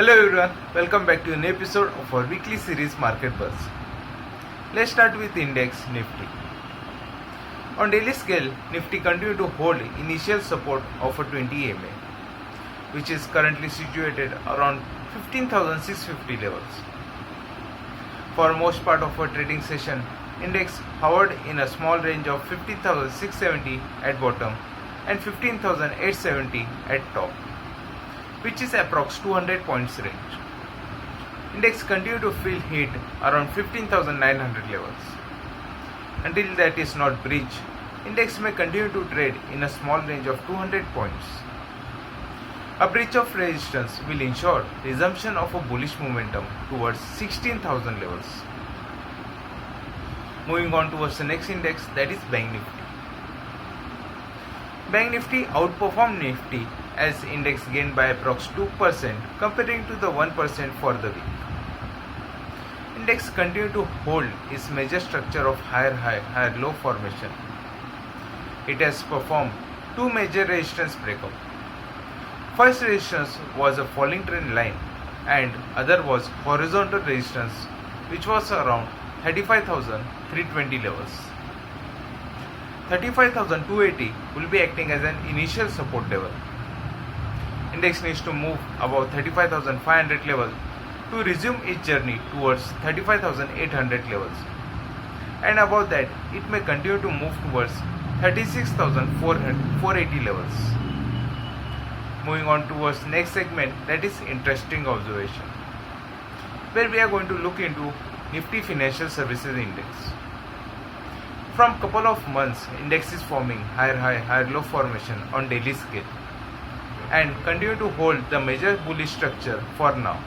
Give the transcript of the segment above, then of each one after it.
Hello everyone, welcome back to an episode of our weekly series Market Buzz. Let's start with Index Nifty. On daily scale, Nifty continued to hold initial support of a 20 EMA, which is currently situated around 15,650 levels. For most part of our trading session, Index hovered in a small range of 15,670 at bottom and 15,870 at top, which is approx 200 points range. Index continued to feel heat around 15,900 levels. Until that is not breached, Index may continue to trade in a small range of 200 points. A breach of resistance will ensure resumption of a bullish momentum towards 16,000 levels. Moving on towards the next index, that is Bank Nifty. Bank Nifty outperformed Nifty as index gained by approx 2% comparing to the 1% for the week. Index continued to hold its major structure of higher high, higher low formation. It has performed two major resistance breakouts. First resistance was a falling trend line and other was horizontal resistance, which was around 35,320 levels. 35,280 will be acting as an initial support level. Index needs to move above 35,500 level to resume its journey towards 35,800 levels, and above that it may continue to move towards 36,480 levels. Moving on towards next segment, that is interesting observation, where we are going to look into Nifty Financial Services Index. From couple of months, index is forming higher high, higher low formation on daily scale and continue to hold the major bullish structure for now.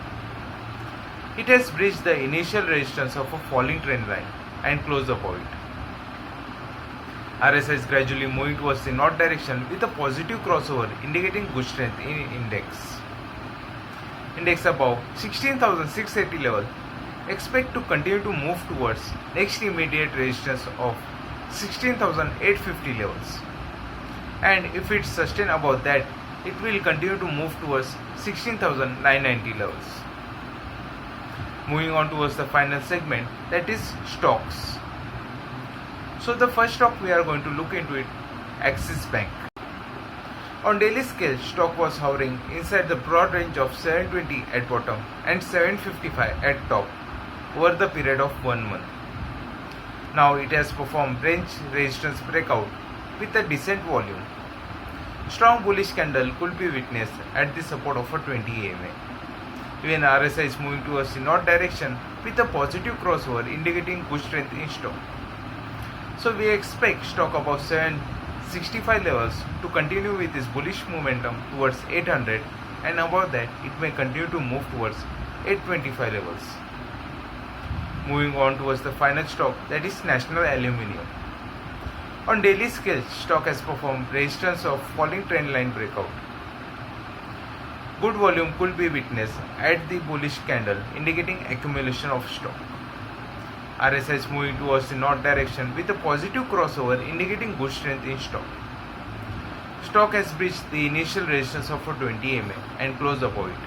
It has breached the initial resistance of a falling trend line and closed above it. RSI is gradually moving towards the north direction with a positive crossover indicating good strength in index. Index above 16,680 level expect to continue to move towards next immediate resistance of 16,850 levels, and if it sustains above that, it will continue to move towards 16,990 levels. Moving on towards the final segment, that is stocks. So the first stock we are going to look into it, Axis Bank. On daily scale, stock was hovering inside the broad range of 720 at bottom and 755 at top over the period of 1 month. Now it has performed range resistance breakout with a decent volume. Strong bullish candle could be witnessed at the support of a 20 EMA. Even RSI is moving towards the north direction with a positive crossover indicating good strength in stock. So we expect stock above 765 levels to continue with its bullish momentum towards 800, and above that it may continue to move towards 825 levels. Moving on towards the final stock, that is National Aluminium. On daily scale, stock has performed resistance of falling trend line breakout. Good volume could be witnessed at the bullish candle indicating accumulation of stock. RSI is moving towards the north direction with a positive crossover indicating good strength in stock. Stock has breached the initial resistance of a 20 EMA and closed above it.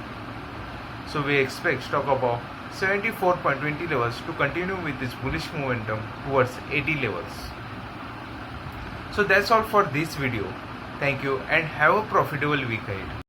So we expect stock above 74.20 levels to continue with this bullish momentum towards 80 levels. So that's all for this video. Thank you and have a profitable week ahead.